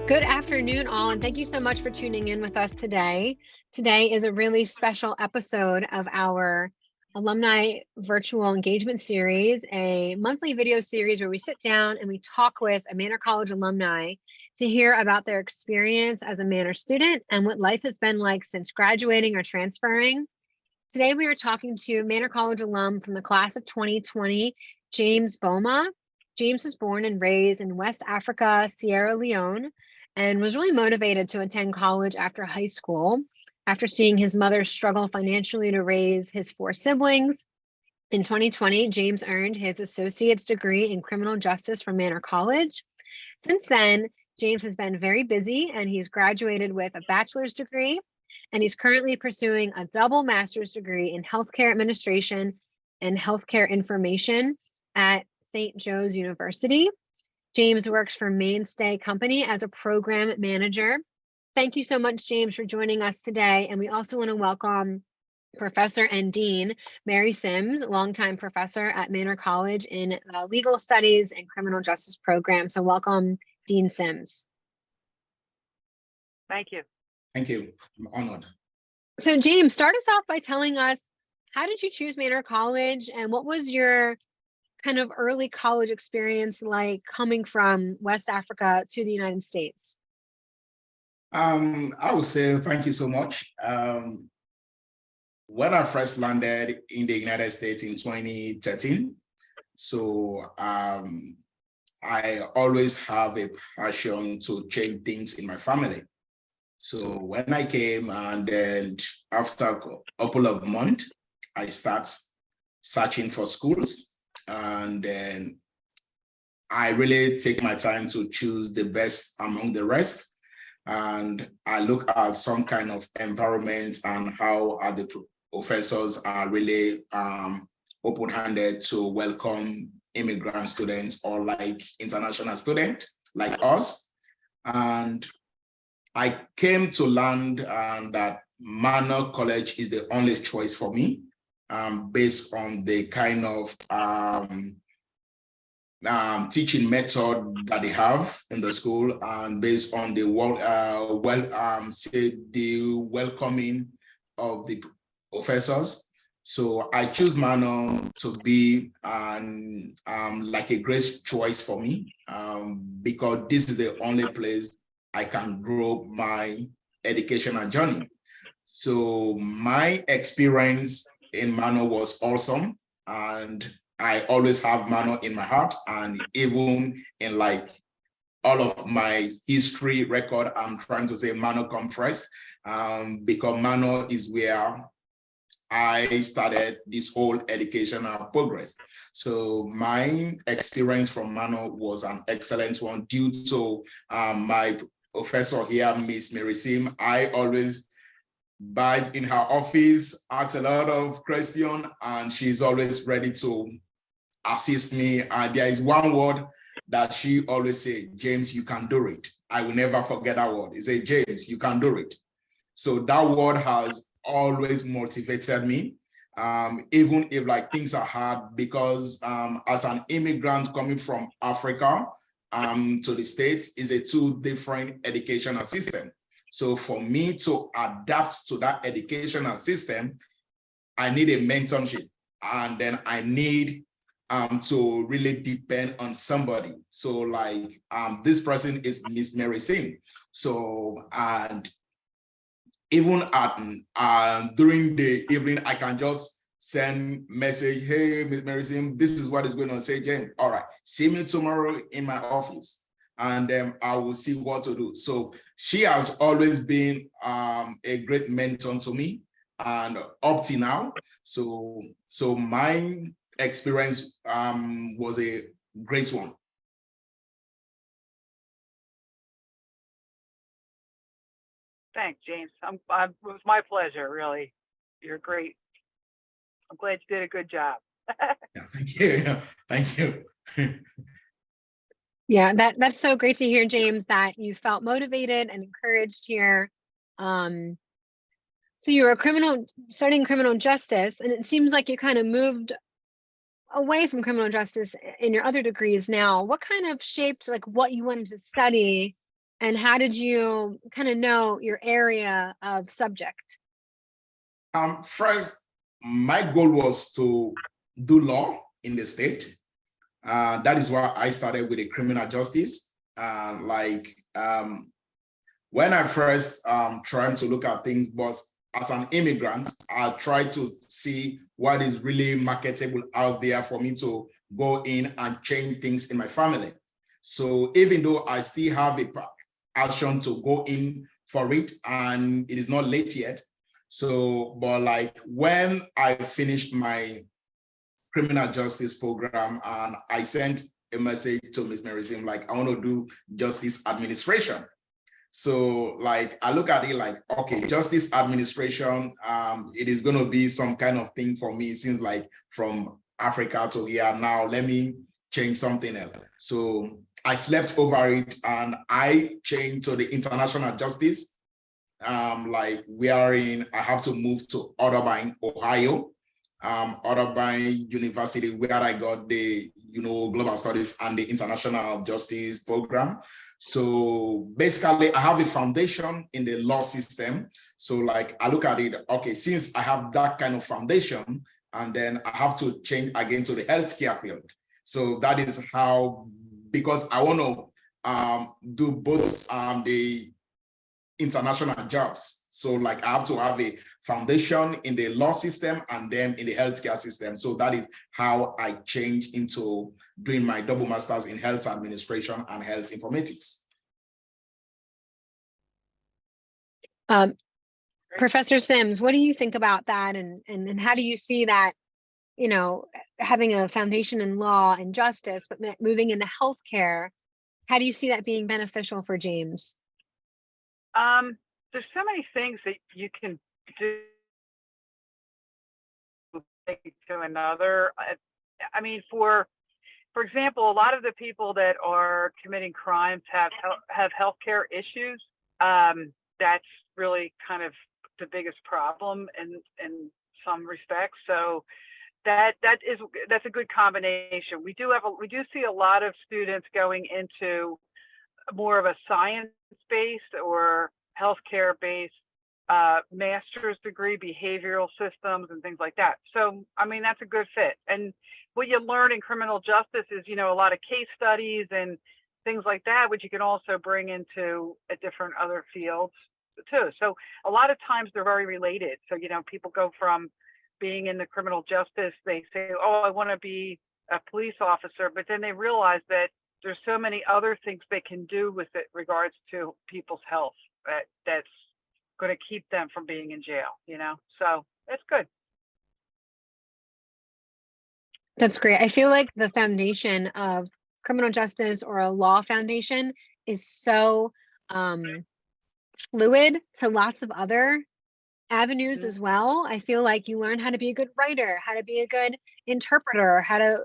Good afternoon, all, and thank you so much for tuning in with us today. Today is a really special episode of our Alumni Virtual Engagement Series, a monthly video series where we sit down and we talk with a Manor College alumni to hear about their experience as a Manor student and what life has been like since graduating or transferring. Today, we are talking to Manor College alum from the class of 2020, James Boima. James was born and raised in West Africa, Sierra Leone, and was really motivated to attend college after high school. After seeing his mother struggle financially to raise his 4 siblings, in 2020, James earned his associate's degree in criminal justice from Manor College. Since then, James has been very busy and he's graduated with a bachelor's degree, and he's currently pursuing a double master's degree in healthcare administration and healthcare information at St. Joe's University. James works for Mainstay company as a program manager. Thank you so much, James, for joining us today. And we also want to welcome Professor and Dean Mary Sims, longtime professor at Manor College in the Legal Studies and Criminal Justice program. So welcome, Dean Sims. Thank you. Thank you. I'm honored. So James, start us off by telling us, how did you choose Manor College and what was your kind of early college experience like coming from West Africa to the United States? I would say thank you so much. When I first landed in the United States in 2013, so I always have a passion to change things in my family. So when I came, and then after a couple of months, I start searching for schools, and then I really take my time to choose the best among the rest. And I look at some kind of environment and how are the professors are really open-handed to welcome immigrant students or like international students like us. And I came to learn that Manor College is the only choice for me, based on the kind of teaching method that they have in the school, and based on the the welcoming of the professors. So I choose Manor to be like a great choice for me, because this is the only place I can grow my educational journey. So my experience in Manor was awesome, and I always have Manor in my heart, and even in like all of my history record, I'm trying to say Manor come first, because Manor is where I started this whole educational progress. So my experience from Manor was an excellent one due to my professor here, Miss Mary Sim. I always bide in her office, ask a lot of questions, and she's always ready to assist me. And there is one word that she always say, James, you can do it. I will never forget that word. He said, James, you can do it. So that word has always motivated me, even if like things are hard, because as an immigrant coming from Africa to the States is a 2 different educational system. So for me to adapt to that educational system, I need a mentorship, and then I need to really depend on somebody. So like this person is Miss Mary Sim. So, and even at during the evening, I can just send message, hey, Miss Mary Sim, this is what is going on. Say, James, all right, see me tomorrow in my office, and then I will see what to do. So she has always been a great mentor to me, and up to now. So my experience was a great one. Thanks, James. It was my pleasure, really. You're great. I'm glad you did a good job. Yeah, thank you. Thank you. Yeah, that's so great to hear, James, that you felt motivated and encouraged here. So you were studying criminal justice, and it seems like you kind of moved away from criminal justice in your other degrees now. What kind of shaped like what you wanted to study And how did you kind of know your area of subject? First, my goal was to do law in the state. That is why I started with a criminal justice. When I first tried to look at things, but as an immigrant, I tried to see what is really marketable out there for me to go in and change things in my family. So even though I still have a passion to go in for it, and it is not late yet. So, but like when I finished my criminal justice program and I sent a message to Ms. Merisim, like, I want to do justice administration. So like, I look at it like, okay, justice administration, it is going to be some kind of thing for me since like from Africa to here. Now let me change something else. So I slept over it and I changed to the international justice. Like I have to move to Irvine, Ohio, Irvine University, where I got the global studies and the international justice program. So basically, I have a foundation in the law system. So like I look at it, okay, since I have that kind of foundation, and then I have to change again to the healthcare field. So that is how, because I want to do both the international jobs. So like I have to have a foundation in the law system and then in the healthcare system. So that is how I changed into doing my double masters in health administration and health informatics. Professor Sims, what do you think about that? And how do you see that, having a foundation in law and justice, but moving into healthcare, how do you see that being beneficial for James? There's so many things that you can do to another. I mean, for example, a lot of the people that are committing crimes have healthcare issues. That's really kind of the biggest problem in some respects. So that's a good combination. We do see a lot of students going into more of a science-based or healthcare-based master's degree, behavioral systems and things like that. So, I mean, that's a good fit. And what you learn in criminal justice is, a lot of case studies and things like that, which you can also bring into a different other fields too. So a lot of times they're very related. So, people go from being in the criminal justice, they say, oh, I want to be a police officer, but then they realize that there's so many other things they can do with it regards to people's health that's going to keep them from being in jail, so that's good. That's great. I feel like the foundation of criminal justice or a law foundation is so fluid to lots of other avenues as well. I feel like you learn how to be a good writer, how to be a good interpreter, how to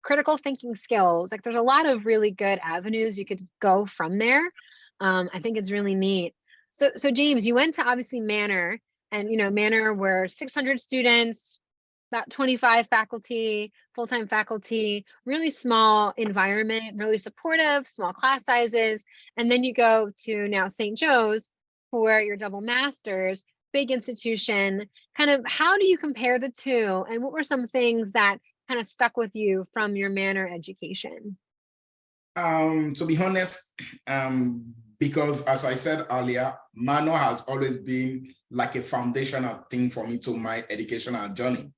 critical thinking skills. Like there's a lot of really good avenues you could go from there. I think it's really neat. So James, you went to obviously Manor, and Manor were 600 students, about 25 faculty, full-time faculty, really small environment, really supportive, small class sizes. And then you go to now St. Joe's for your double masters, big institution. Kind of how do you compare the two? And what were some things that kind of stuck with you from your Manor education? To be honest, because as I said earlier, Manor has always been like a foundational thing for me to my educational journey.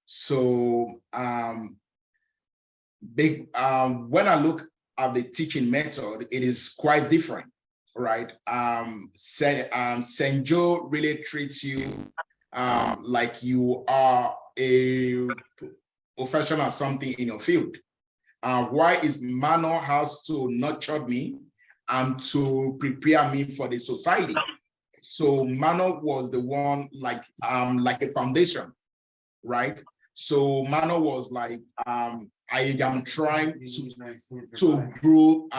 So when I look at the teaching method, it is quite different, right? St. Joe really treats you like you are a professional something in your field. Why is Manor has to nurture me and to prepare me for the society? So Manor was the one like a foundation, right? So Manor was like, I am trying to grow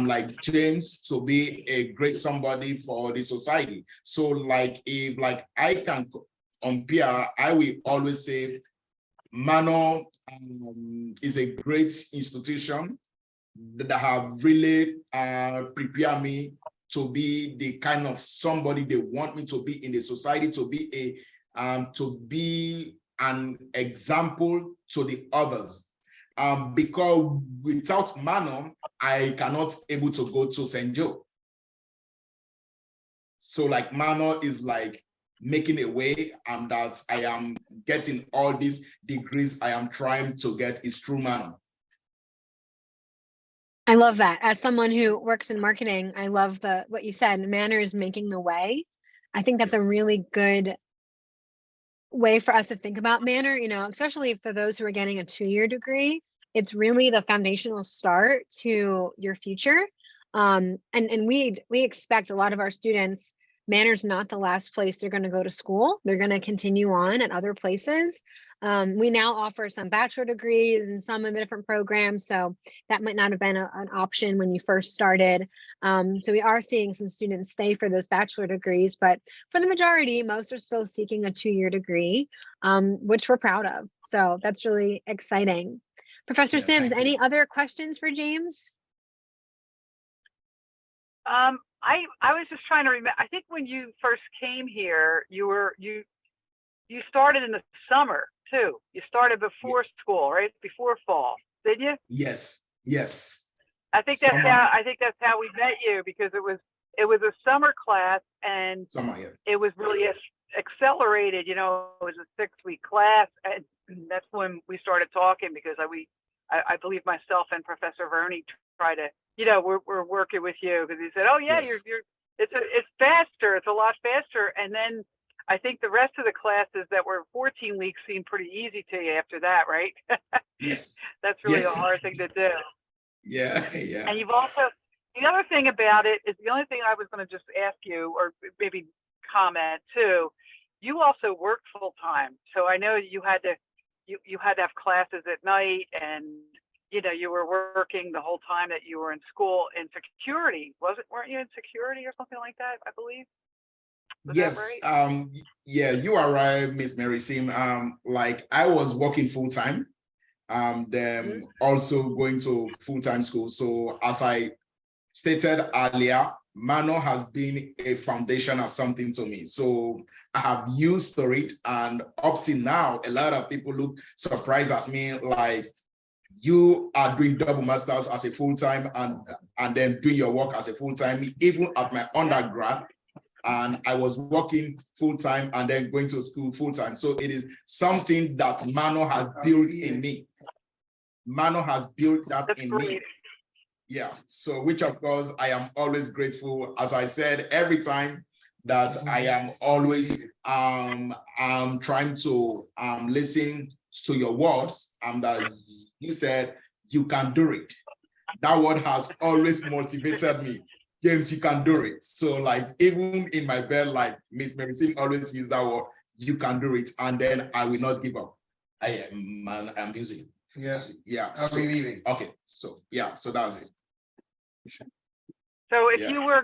like James to be a great somebody for the society. So like if like I can compare, I will always say Manor is a great institution that have really prepared me to be the kind of somebody they want me to be in the society, to be an example to the others. Because without Manor, I cannot able to go to St. Joe. So like Manor is like making a way, and that I am getting all these degrees I am trying to get is through Manor. I love that. As someone who works in marketing, I love what you said, Manor is making the way. I think that's a really good way for us to think about Manor, you know, especially for those who are getting a 2-year degree. It's really the foundational start to your future. And we expect a lot of our students, Manor's not the last place they're going to go to school. They're going to continue on at other places. We now offer some bachelor degrees in some of the different programs, so that might not have been an option when you first started. So we are seeing some students stay for those bachelor degrees, but for the majority, most are still seeking a 2-year degree, which we're proud of. So that's really exciting. Professor Sims, any other questions for James? I was just trying to remember. I think when you first came here, you started in the summer too. You started before school, right? Before fall, did you? Yes. I think that's how we met you, because it was a summer class, and it was really accelerated. You know, it was a 6-week class, and that's when we started talking, because I believe myself and Professor Verney try to, you know, we're working with you, because he said, oh yeah, yes. it's faster, it's a lot faster. And then I think the rest of the classes that were 14 weeks seemed pretty easy to you after that, right? Yes. That's really a hard thing to do. Yeah. And you've also, the other thing about it is, the only thing I was going to just ask you, or maybe comment too, you also work full time. So I know you had to have classes at night, and you know, you were working the whole time that you were in school in security. Weren't you in security or something like that, I believe? Was yes. that right? Yeah, you are right, Miss Mary Sim. Like I was working full time, then also going to full-time school. So as I stated earlier, Manor has been a foundation or something to me. So I have used to it, and up till now, a lot of people look surprised at me, like, you are doing double masters as a full-time and then doing your work as a full-time, even at my undergrad. And I was working full-time and then going to school full-time. So it is something that Manor has built in me. Manor has built that in me. Yeah, so which of course I am always grateful. As I said, every time that I am always trying to listen to your words, and that you said you can do it. That word has always motivated me. James, you can do it. So like even in my bed, like Miss Mary always use that word, you can do it, and then I will not give up. I'm using. Yeah. So, okay. So yeah. So that's it. So if you were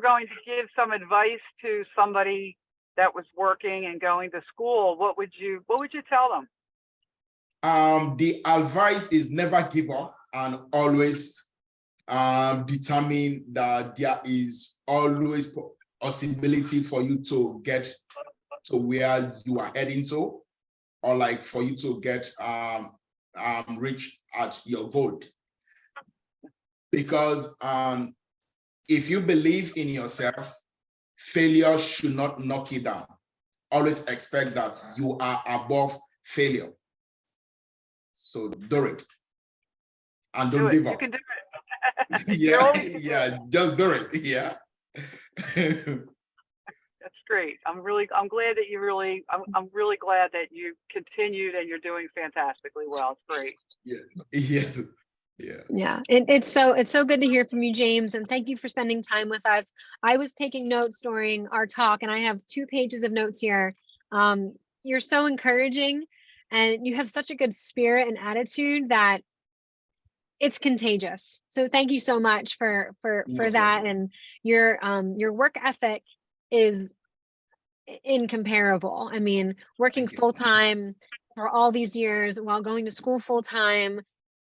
going to give some advice to somebody that was working and going to school, what would you tell them? The advice is never give up, and always determine that there is always possibility for you to get to where you are heading to, or like for you to get reach at your goal. Because if you believe in yourself, failure should not knock you down. Always expect that you are above failure. So do it. And don't give up. You can do it. Yeah, just do it. Yeah. That's great. I'm really glad that I'm really glad that you continued, and you're doing fantastically well. It's great. Yeah. Yes. Yeah. It's so good to hear from you, James, and thank you for spending time with us. I was taking notes during our talk, and I have 2 pages of notes here. You're so encouraging, and you have such a good spirit and attitude that it's contagious. So thank you so much for that. And your work ethic is incomparable. I mean, working full-time for all these years while going to school full-time,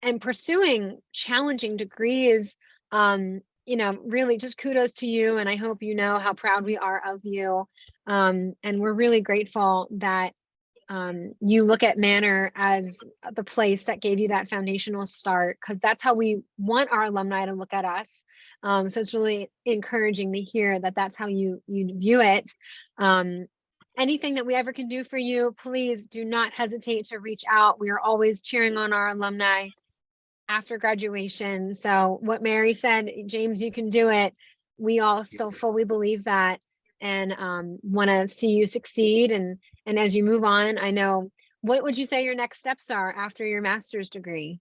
and pursuing challenging degrees. You know, really just kudos to you. And I hope you know how proud we are of you. And we're really grateful that you look at Manor as the place that gave you that foundational start, because that's how we want our alumni to look at us. So it's really encouraging to hear that that's how you view it. Anything that we ever can do for you, please do not hesitate to reach out. We are always cheering on our alumni after graduation. So what Mary said, James, you can do it. We all still Yes. fully believe that, and want to see you succeed. And as you move on, I know, what would you say your next steps are after your master's degree?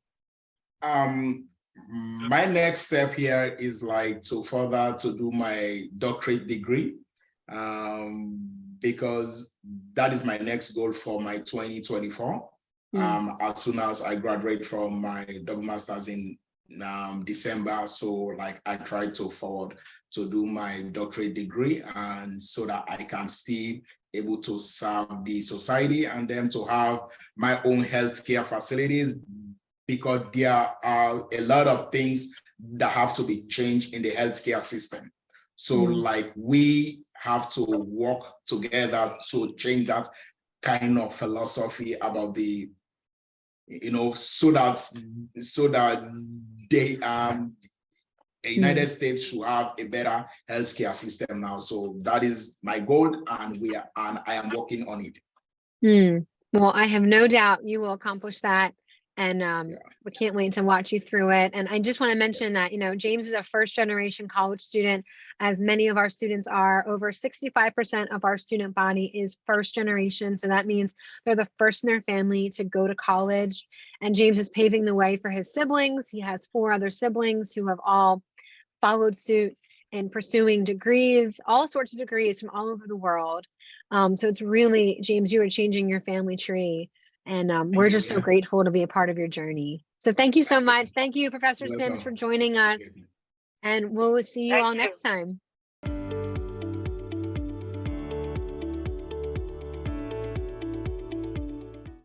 My next step here is like to further to do my doctorate degree, because that is my next goal for my 2024. As soon as I graduate from my double master's in December, so like I try to forward to do my doctorate degree, and so that I can still able to serve the society and then to have my own healthcare facilities, because there are a lot of things that have to be changed in the healthcare system. So like we have to work together to change that kind of philosophy about the, you know, so that they United States should have a better healthcare system now. So that is my goal, and I am working on it. Well, I have no doubt you will accomplish that. And we can't wait to watch you through it. And I just want to mention that, you know, James is a first generation college student, as many of our students are. Over 65% of our student body is first generation. So that means they're the first in their family to go to college. And James is paving the way for his siblings. He has 4 other siblings who have all followed suit in pursuing degrees, all sorts of degrees from all over the world. So it's really, James, you are changing your family tree. And we're just so grateful to be a part of your journey. So thank you so much. Thank you, Professor Sims, for joining us. And we'll see you all next time.